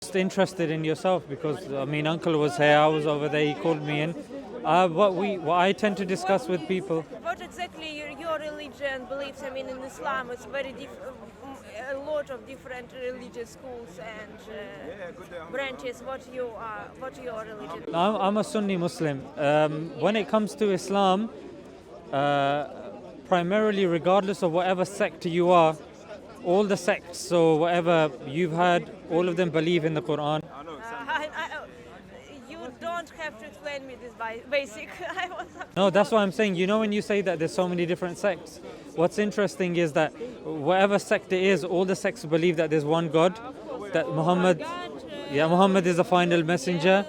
just interested in yourself because I mean, Uncle was here, I was over there, he called me in. What I tend to discuss with people. What exactly your religion beliefs? I mean, in Islam, it's very a lot of different religious schools and branches. What your religion? I'm a Sunni Muslim. When it comes to Islam, primarily, regardless of whatever sect you are, all the sects, so whatever you've had, all of them believe in the Quran. You don't have to explain me this basic. No, that's what I'm saying. You know, when you say that there's so many different sects, what's interesting is that whatever sect it is, all the sects believe that there's one God, that Muhammad is the final messenger.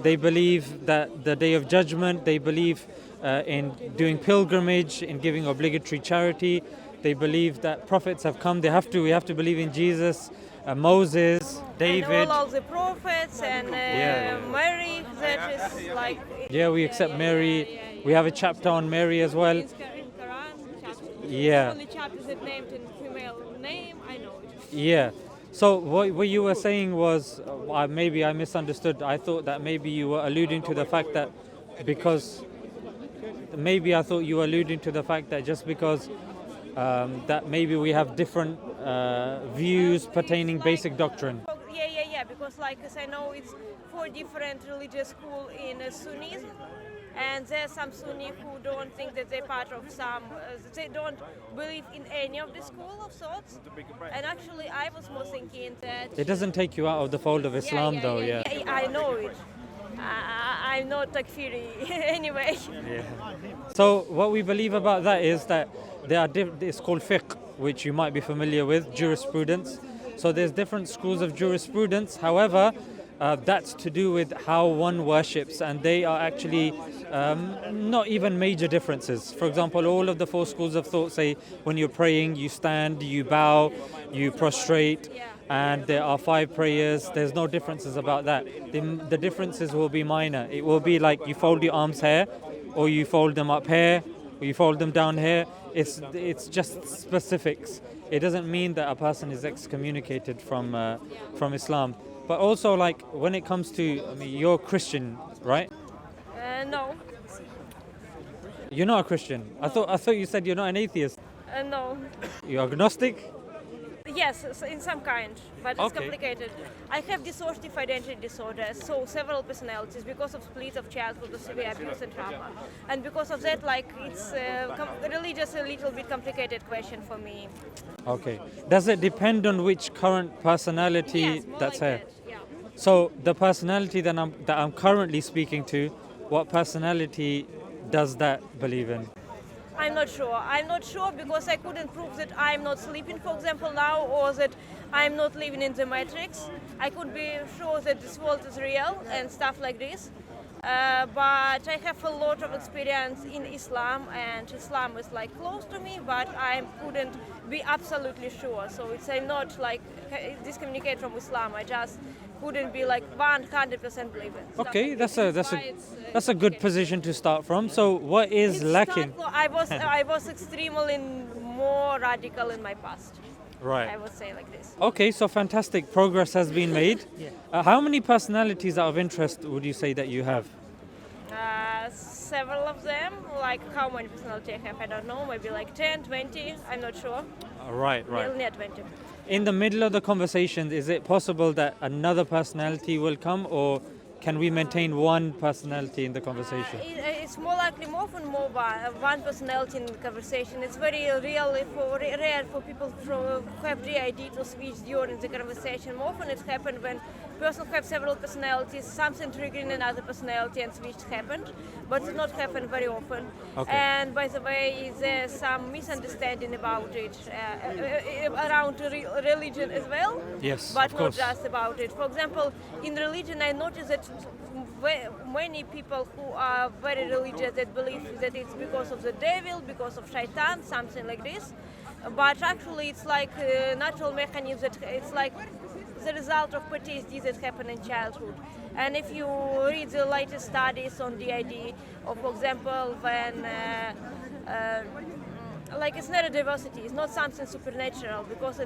They believe that the day of judgment, they believe in doing pilgrimage, in giving obligatory charity. They believe that prophets have come. We have to believe in Jesus, Moses, David. And all the prophets and Mary. That is like. Yeah, we accept Mary. We have a chapter on Mary as well. In Quran, chapter. Yeah. The only chapter that named in female name, I know it. Yeah. So what you were saying was, maybe I misunderstood. I thought that maybe you were alluding to the fact that just because that maybe we have different views pertaining basic doctrine. Yeah. Because like as I know, it's 4 different religious schools in Sunnis, and there's some Sunni who don't think that they're part of some. They don't believe in any of the school of thoughts. And actually, I was more thinking that it doesn't take you out of the fold of Islam, though. Yeah. I know it. I'm not takfiri anyway. Yeah. So what we believe about that is that it's called fiqh, which you might be familiar with, jurisprudence. So there's different schools of jurisprudence. However, that's to do with how one worships, and they are actually not even major differences. For example, all of the 4 schools of thought say when you're praying, you stand, you bow, you prostrate, and there are 5 prayers. There's no differences about that. The differences will be minor. It will be like you fold your arms here, or you fold them up here, or you fold them down here. It's just specifics. It doesn't mean that a person is excommunicated from Islam. But also, like, when it comes to, I mean, you're Christian, right? No. You're not a Christian. I thought you said you're not an atheist. No. You're agnostic? Yes, in some kind, but it's complicated. I have dissociative identity disorder, so several personalities because of split of childhood, of severe abuse and trauma. And because of that, like, it's religious a little bit complicated question for me. Okay. Does it depend on which current personality Yes, that's like here? that, yeah. So the personality that I'm currently speaking to, what personality does that believe in? I'm not sure because I couldn't prove that I'm not sleeping, for example, now, or that I'm not living in the matrix. I could be sure that this world is real and stuff like this. But I have a lot of experience in Islam, and Islam is like close to me, but I couldn't be absolutely sure. So I'm not like discommunicate from Islam. I just couldn't be like 100% believe it. Okay, that's a good position to start from. So what is lacking? I was extremely more radical in my past. Right. I would say like this. Okay, so fantastic progress has been made. How many personalities out of interest would you say that you have? Several of them. Like how many personality I have, I don't know. Maybe like 10, 20. I'm not sure. Right. Near 20. In the middle of the conversation, is it possible that another personality will come, or can we maintain one personality in the conversation? It's more likely more one personality in the conversation. It's very rare for people who have DID to switch during the conversation. More often it happens when person have several personalities, something triggering another personality and switch happened, but it not happen very often. Okay. And by the way, there's some misunderstanding about it around religion as well. Yes, but of course. not just about it. For example, in religion, I noticed that many people who are very religious that believe that it's because of the devil, because of shaitan, something like this. But actually, it's like a natural mechanism that it's like the result of PTSD that happened in childhood. And if you read the latest studies on DID, or for example, when like it's not a diversity. It's not something supernatural because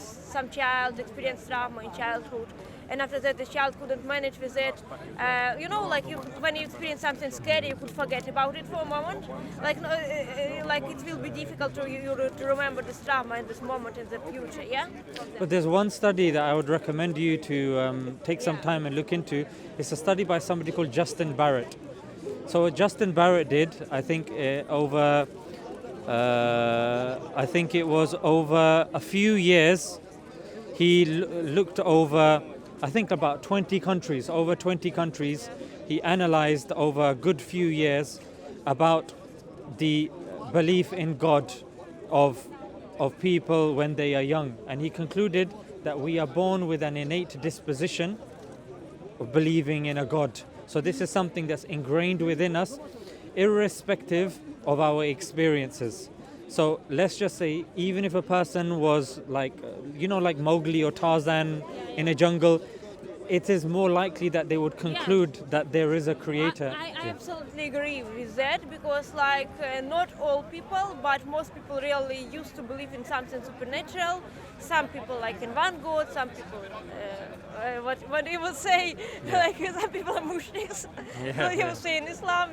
some child experienced trauma in childhood, and after that the child couldn't manage with it. Like when you experience something scary, you could forget about it for a moment. Like like it will be difficult to you to remember this trauma and this moment in the future. Yeah. But there's one study that I would recommend you to take some time and look into. It's a study by somebody called Justin Barrett. So what Justin Barrett did, I think I think it was over a few years, he looked over, I think about 20 countries, over 20 countries. He analyzed over a good few years about the belief in God of people when they are young. And he concluded that we are born with an innate disposition of believing in a God. So this is something that's ingrained within us, irrespective of our experiences. So let's just say, even if a person was like, like Mowgli or Tarzan in a jungle, it is more likely that they would conclude that there is a creator. I absolutely agree with that, because not all people, but most people really used to believe in something supernatural. Some people like in one God, some people, what you would say, like some people are mushriks, you would say in Islam,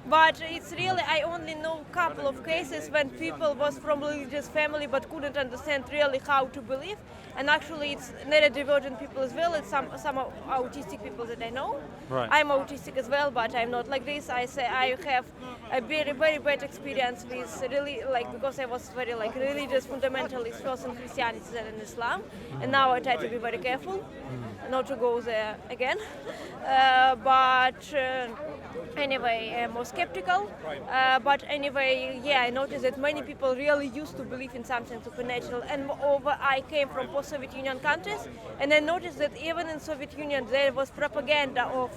But it's really, I only know a couple of cases when people was from religious family but couldn't understand really how to believe. And actually it's neurodivergent people as well. It's some autistic people that I know. Right. I'm autistic as well, but I'm not like this. I have a very, very bad experience with really, because I was very religious fundamentalist first in Christianity than in Islam. And now I try to be very careful not to go there again. Anyway, I'm more skeptical. But anyway, I noticed that many people really used to believe in something supernatural. And moreover, I came from post-Soviet Union countries, and I noticed that even in Soviet Union there was propaganda of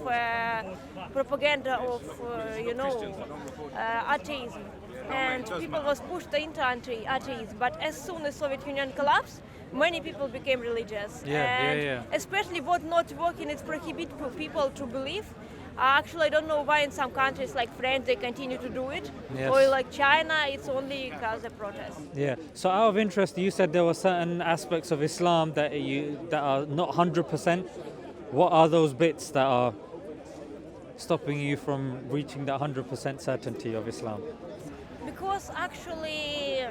atheism, and people was pushed into anti-atheism. But as soon as Soviet Union collapsed, many people became religious. Especially what not working, it prohibits people to believe. Actually, I don't know why in some countries like France they continue to do it, or like China, it's only because of protest. Yeah. So out of interest, you said there were certain aspects of Islam that are not 100%. What are those bits that are stopping you from reaching that 100% certainty of Islam? Because actually,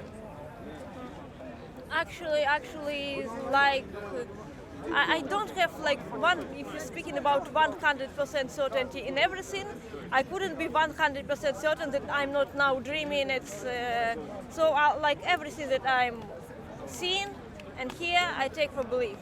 I don't have if you're speaking about 100% certainty in everything, I couldn't be 100% certain that I'm not now dreaming. It's everything that I'm seeing and here I take for belief,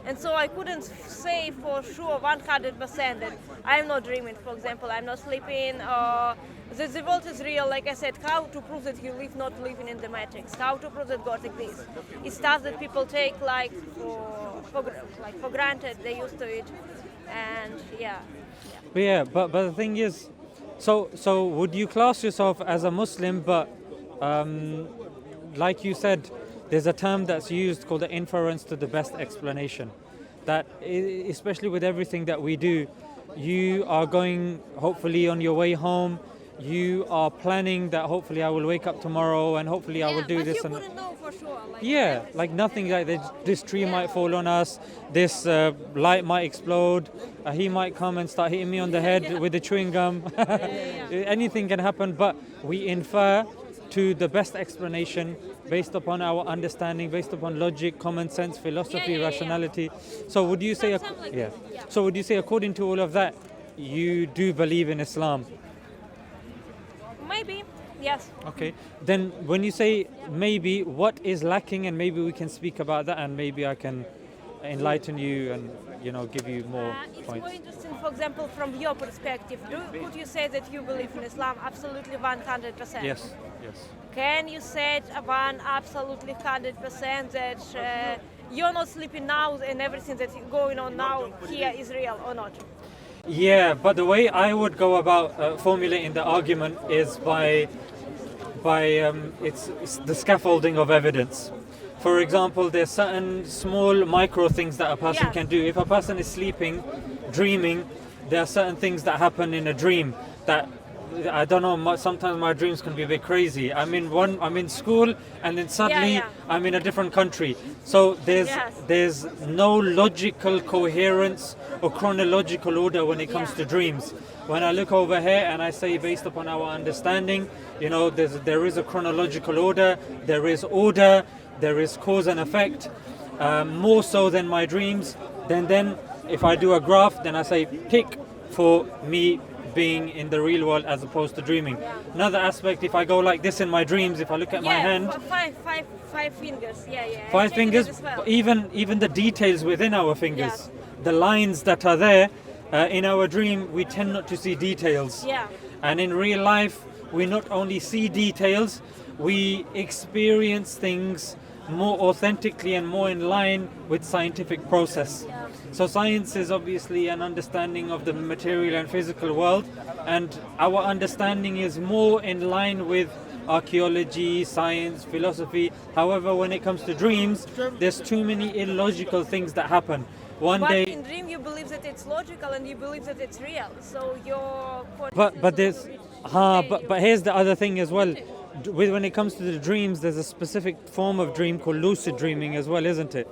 And so I couldn't say for sure 100% that I'm not dreaming, for example, I'm not sleeping, the world is real. Like I said, how to prove that you not living in the matrix, how to prove that God exists. It's stuff that people take for granted, they used to it, and But the thing is, so would you class yourself as a Muslim, but like you said, there's a term that's used called the inference to the best explanation, that especially with everything that we do, you are going hopefully on your way home, you are planning that hopefully I will wake up tomorrow and hopefully I will do this. But you couldn't know for sure. Like nothing like this tree might fall on us, this light might explode, he might come and start hitting me on the head with the chewing gum. Anything can happen, but we infer to the best explanation based upon our understanding, based upon logic, common sense, philosophy, rationality. So would you say, So would you say, according to all of that, you do believe in Islam? Maybe, yes. Okay. Then when you say maybe, what is lacking, and maybe we can speak about that, and maybe I can enlighten you and give you more it's points. more interesting, for example, from your perspective. Could you say that you believe in Islam absolutely 100%? Yes. Can you say absolutely 100% that you're not sleeping now and everything that's going on now here is real or not? Yeah, but the way I would go about formulating the argument is by it's the scaffolding of evidence. For example, there's certain small micro things that a person can do. If a person is sleeping, dreaming, there are certain things that happen in a dream that I don't know. Sometimes my dreams can be a bit crazy. I'm in school, and then suddenly Yeah. I'm in a different country. So Yes. there's no logical coherence or chronological order when it comes Yeah. to dreams. When I look over here and I say, based upon our understanding, there is a chronological order. There is order. There is cause and effect. More so than my dreams. Then if I do a graph, then I say tick for me being in the real world as opposed to dreaming. Another aspect, if I go like this in my dreams, if I look at my hand, Five fingers. Yeah. I five checked fingers, it as well. but even the details within our fingers, the lines that are there, in our dream, we tend not to see details. Yeah. And in real life, we not only see details, we experience things more authentically and more in line with scientific process. Yeah. So science is obviously an understanding of the material and physical world, and our understanding is more in line with archaeology, science, philosophy. However, when it comes to dreams, there's too many illogical things that happen. One But day, in dream, you believe that it's logical and you believe that it's real. So your but there's but here's the other thing as well. When it comes to the dreams, there's a specific form of dream called lucid dreaming as well, isn't it?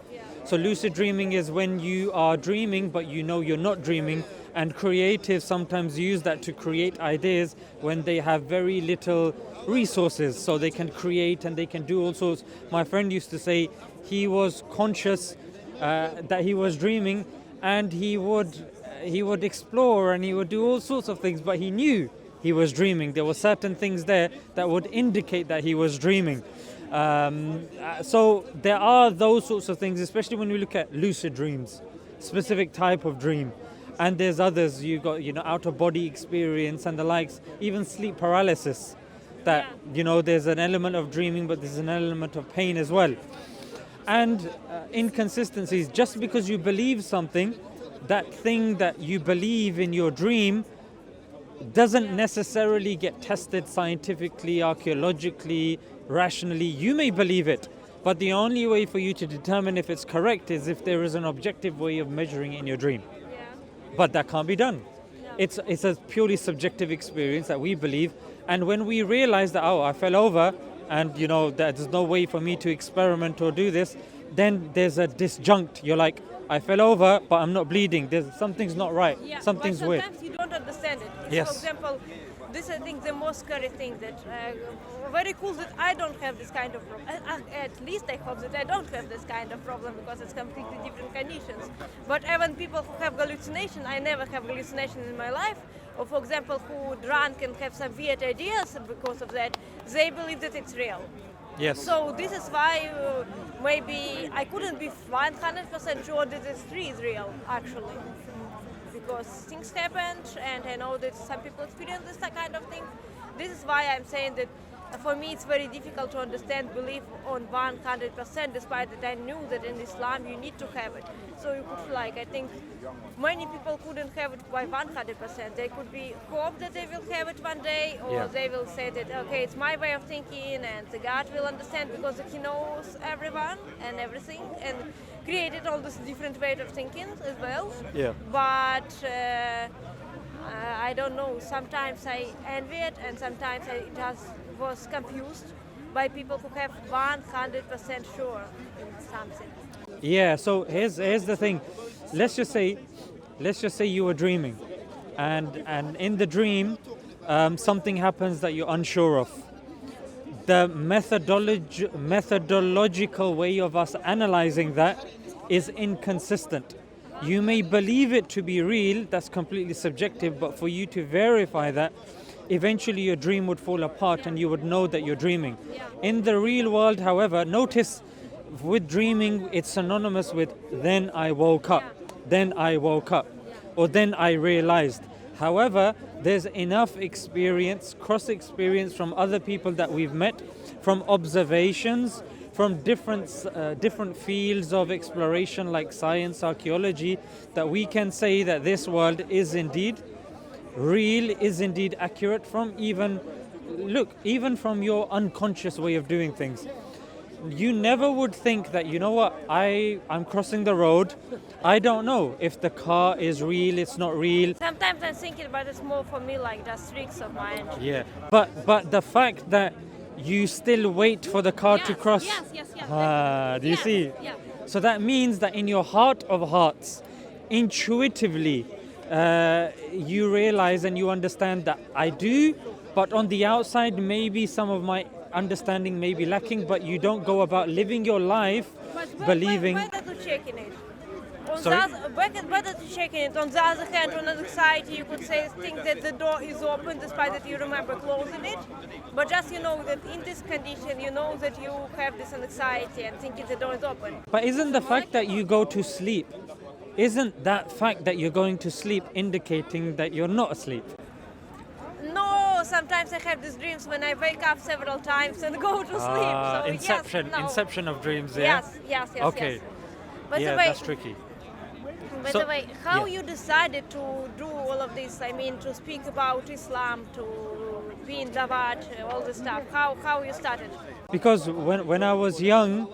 So lucid dreaming is when you are dreaming but you know you're not dreaming, and creatives sometimes use that to create ideas when they have very little resources, so they can create and they can do all sorts. My friend used to say he was conscious that he was dreaming, and he would explore and he would do all sorts of things, but he knew he was dreaming. There were certain things there that would indicate that he was dreaming. So there are those sorts of things, especially when we look at lucid dreams, specific type of dream. And there's others, you got, out of body experience and the likes, even sleep paralysis, that, there's an element of dreaming, but there's an element of pain as well. And inconsistencies, just because you believe something, that thing that you believe in your dream doesn't necessarily get tested scientifically, archaeologically, rationally. You may believe it, but the only way for you to determine if it's correct is if there is an objective way of measuring it in your dream. Yeah. But that can't be done. It's a purely subjective experience that we believe, and when we realize that, I fell over and that there's no way for me to experiment or do this, then there's a disjunct. You're like, I fell over, but I'm not bleeding. Something's not right. Yeah, Something's but weird. sometimes you don't understand it. Yes. For example, this I think the most scary thing that very cool that I don't have this kind of problem. At least I hope that I don't have this kind of problem, because it's completely different conditions. But even people who have hallucination, I never have hallucination in my life. Or for example, who drunk and have some weird ideas because of that, they believe that it's real. Yes. So this is why maybe I couldn't be 100% sure that this tree is real, actually. Because things happened, and I know that some people experience this kind of thing. This is why I'm saying that for me it's very difficult to understand belief on 100%, despite that I knew that in Islam you need to have it. So you could I think many people couldn't have it by 100%. They could be hope that they will have it one day, or they will say that, okay, it's my way of thinking and the God will understand because He knows everyone and everything, and created all this different way of thinking as well. Yeah. But I don't know, sometimes I envy it, and sometimes I just was confused by people who have 100% sure in something. Yeah, so here's the thing. Let's just say you were dreaming, and in the dream something happens that you're unsure of. The methodological way of us analyzing that is inconsistent. You may believe it to be real, that's completely subjective, but for you to verify that, eventually your dream would fall apart and you would know that you're dreaming. In the real world, however, notice with dreaming, it's synonymous with then I woke up, then I woke up, or then I realized. However, there's enough experience, cross experience from other people that we've met, from observations, from different fields of exploration like science, archaeology, that we can say that this world is indeed real, is indeed accurate from even from your unconscious way of doing things. you never would think that, you know what, I'm crossing the road. I don't know if the car is real, it's not real. Sometimes I'm thinking, but it's more for me like just tricks of mine. Yeah. But the fact that you still wait for the car to cross. Yes. Do you see? Yeah. So that means that in your heart of hearts, intuitively, you realize and you understand that I do, but on the outside, maybe some of my understanding may be lacking, but you don't go about living your life But believing. better to check in it. Sorry? Better to check in it. On the other hand, on anxiety, you could say think that the door is open despite that you remember closing it. But just you know that in this condition, you know that you have this anxiety and thinking the door is open. But isn't the fact that you go to sleep, isn't that fact that you're going to sleep indicating that you're not asleep? No, sometimes I have these dreams when I wake up several times and go to sleep. So Inception, yes, no. inception of dreams, yeah? Yes. Okay. Yes. By Yeah, the way, that's tricky. By So- the way, how yeah. you decided to do all of this? I mean, to speak about Islam, to be in Dawat, all this stuff. How you started? Because when I was young,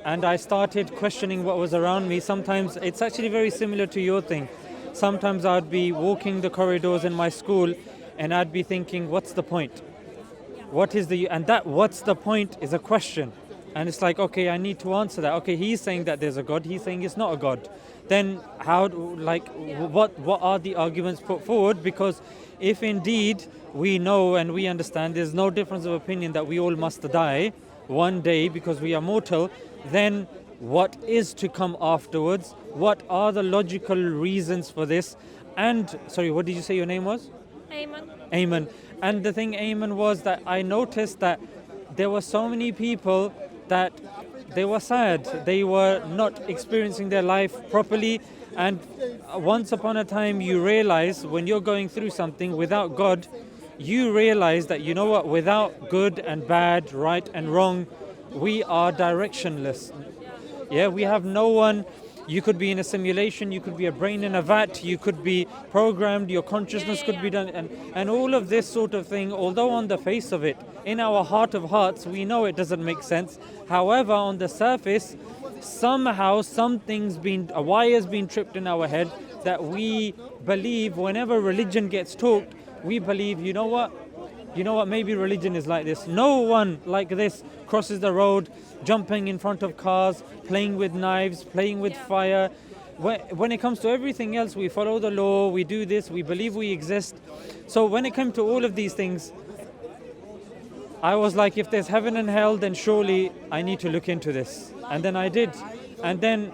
and I started questioning what was around me, sometimes it's actually very similar to your thing. Sometimes I'd be walking the corridors in my school and I'd be thinking, what's the point? And that what's the point is a question. And it's like, okay, I need to answer that. Okay, he's saying that there's a God, he's saying it's not a God. Then what are the arguments put forward? Because if indeed we know and we understand there's no difference of opinion that we all must die one day because we are mortal, then what is to come afterwards? What are the logical reasons for this? And, sorry, what did you say your name was? Ayman. And the thing, Ayman, was that I noticed that there were so many people that they were sad. They were not experiencing their life properly. And once upon a time, you realize when you're going through something without God, you realize that, you know what, without good and bad, right and wrong, we are directionless. Yeah, we have no one. You could be in a simulation, you could be a brain in a vat, you could be programmed, your consciousness could be done, and all of this sort of thing, although on the face of it, in our heart of hearts, we know it doesn't make sense. However, on the surface, somehow a wire's been tripped in our head that we believe whenever religion gets talked, we believe, you know what, maybe religion is like this. No one like this crosses the road, jumping in front of cars, playing with knives, playing with fire. When it comes to everything else, we follow the law, we do this, we believe we exist. So when it came to all of these things, I was like, if there's heaven and hell, then surely I need to look into this. And then I did. And then,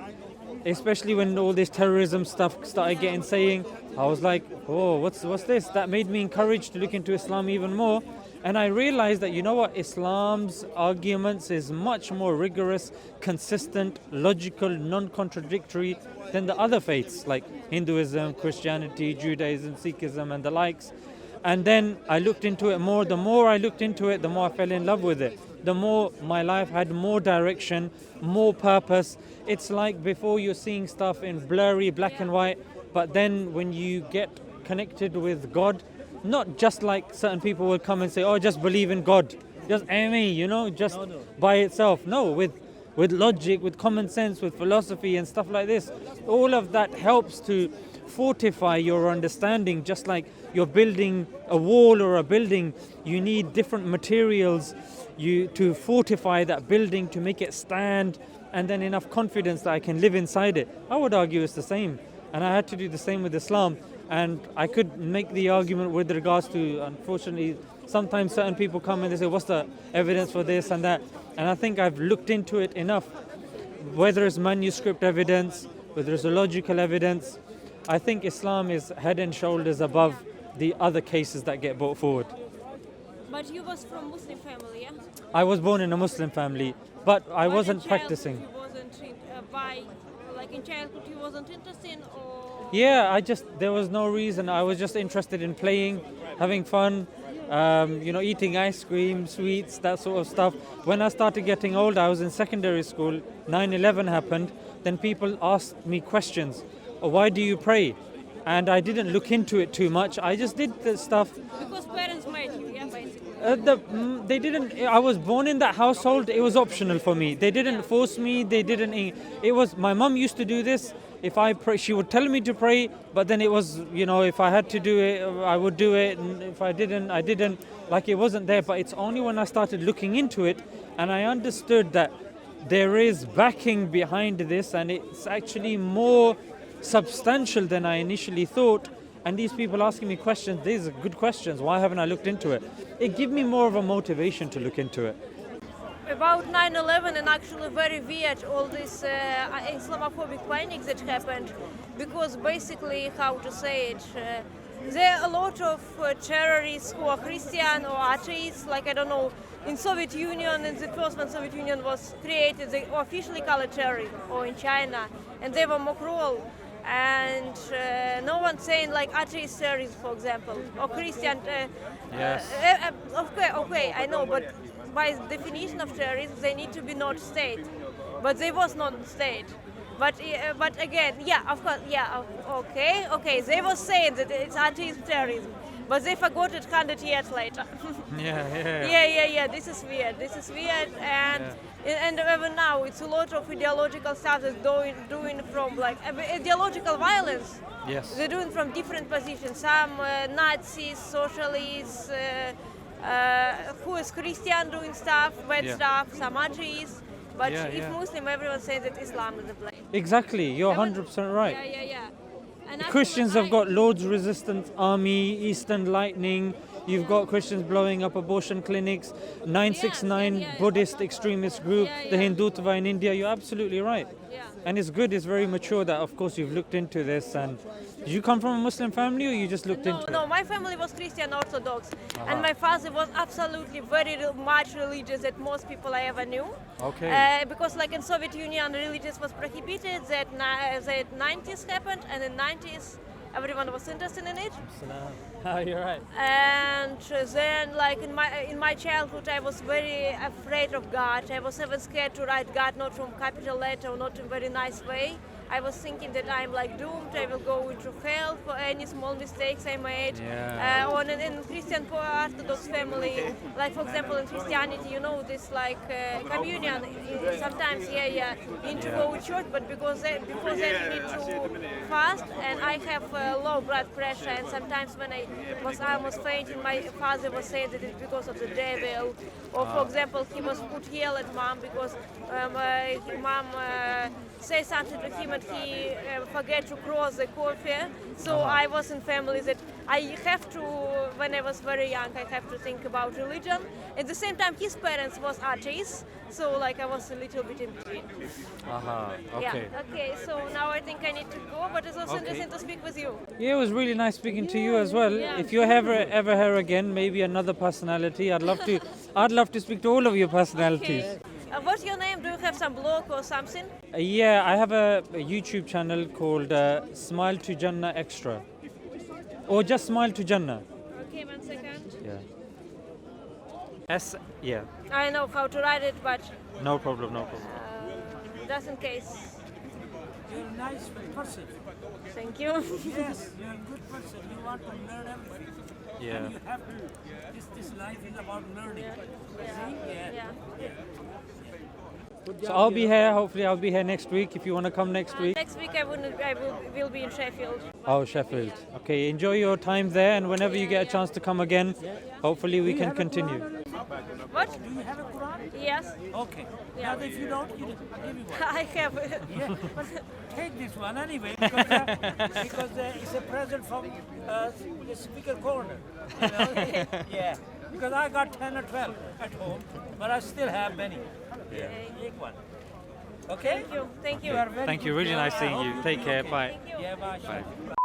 especially when all this terrorism stuff started saying, I was like, oh, what's this? That made me encouraged to look into Islam even more. And I realized that, you know what, Islam's arguments is much more rigorous, consistent, logical, non-contradictory than the other faiths like Hinduism, Christianity, Judaism, Sikhism and the likes. And then I looked into it more. The more I looked into it, the more I fell in love with it. The more my life had more direction, more purpose. It's like before you're seeing stuff in blurry black and white, but then when you get connected with God, not just like certain people will come and say, oh, just believe in God, just Amy, just by itself. No, with logic, with common sense, with philosophy and stuff like this. All of that helps to fortify your understanding. Just like you're building a wall or a building, you need different materials to fortify that building, to make it stand, and then enough confidence that I can live inside it. I would argue it's the same. And I had to do the same with Islam. And I could make the argument with regards to, unfortunately, sometimes certain people come and they say, what's the evidence for this and that? And I think I've looked into it enough, whether it's manuscript evidence, whether it's logical evidence. I think Islam is head and shoulders above the other cases that get brought forward. But you was from Muslim family, yeah? I was born in a Muslim family, but I wasn't in practicing. You wasn't in childhood you wasn't interested in, or? Yeah, there was no reason. I was just interested in playing, having fun, eating ice cream, sweets, that sort of stuff. When I started getting older, I was in secondary school, 9/11 happened, then people asked me questions. Why do you pray? And I didn't look into it too much. I just did the stuff. Because parents made you, yeah, basically. They didn't. I was born in that household. It was optional for me. They didn't force me. They didn't. It was my mum used to do this. If I pray, she would tell me to pray. But then it was, if I had to do it, I would do it. And if I didn't, I didn't. Like, it wasn't there. But it's only when I started looking into it and I understood that there is backing behind this, and it's actually more substantial than I initially thought. And these people asking me questions, these are good questions. Why haven't I looked into it? It gave me more of a motivation to look into it. About 9/11 and actually very weird all these Islamophobic panics that happened, because basically, how to say it, there are a lot of terrorists who are Christian or atheists, like I don't know, in Soviet Union, in the first when Soviet Union was created, they officially called it terrorism, or in China, and they were more cruel. And no one saying like atheist terrorism, for example, or Christian. Yes. Okay, I know, but by definition of terrorism, they need to be not state. But they was not state. But again, yeah, of course, yeah, okay. They was saying that it's atheist terrorism, but they forgot it 100 years later. Yeah. This is weird, and even now it's a lot of ideological stuff that's doing from like ideological violence. Yes. They're doing from different positions. Some Nazis, socialists, who is Christian doing stuff, bad stuff. Some atheists. But if Muslim, everyone says that Islam is the blame. Exactly, you're 100% right. Yeah. And Christians have got Lord's Resistance Army, Eastern Lightning. You've got Christians blowing up abortion clinics, 969 Buddhist extremist group, the Hindutva in India. You're absolutely right. Yeah. And it's good, it's very mature that, of course, you've looked into this. And did you come from a Muslim family, or you just looked into it? No, my family was Christian Orthodox, and my father was absolutely very much religious that most people I ever knew. Okay. Because like in Soviet Union, religious was prohibited. That 90s happened, and in 90s everyone was interested in it. You're right. And then, like in my childhood, I was very afraid of God. I was even scared to write God not from capital letter or not in a very nice way. I was thinking that I'm like doomed. I will go into hell for any small mistakes I made. Or in Christian Orthodox family, like for example in Christianity, this like communion. Sometimes, you need to go to church, but before that you need to fast. And I have low blood pressure, and sometimes when I was almost fainting, my father was saying that it's because of the devil. Or for example, he was put yell at mom because my mom say something to him and he forget to cross the coffee. So I was in family that I have to, when I was very young, I have to think about religion. At the same time, his parents was atheists, so like I was a little bit in between. Okay. Yeah. Okay. So now I think I need to go, but it's also interesting to speak with you. Yeah, it was really nice speaking to you as well. Yeah. If you're ever here again, maybe another personality, I'd love to speak to all of your personalities. Okay. What's your name? Do you have some blog or something? Yeah, I have a YouTube channel called Smile2jannah Extra. Or just Smile2jannah. Okay, 1 second. Yeah. I know how to write it, but No problem. just in case. You're a nice person. Thank you. Yes, you're a good person. You want to learn everything. Yeah. And you have to. This life is about learning. See? Yeah. So I'll be here. Hopefully, I'll be here next week. If you want to come next week. Next week I will be in Sheffield. Oh, Sheffield. Okay. Enjoy your time there, and whenever you get a chance to come again, hopefully we can continue. What? Do you have a Quran? Yes. Okay. Yeah. Now, if you don't, I'll give you one. I have. Yeah, but take this one anyway because it's a present from the speaker corner. You know? Yeah. Because I got 10 or 12 at home, but I still have many. Yeah. Take one. Okay? Thank you. You are very Thank you. good Really girl. nice I seeing hope you. will Take be care. okay. Bye. Thank you. Yeah, bye.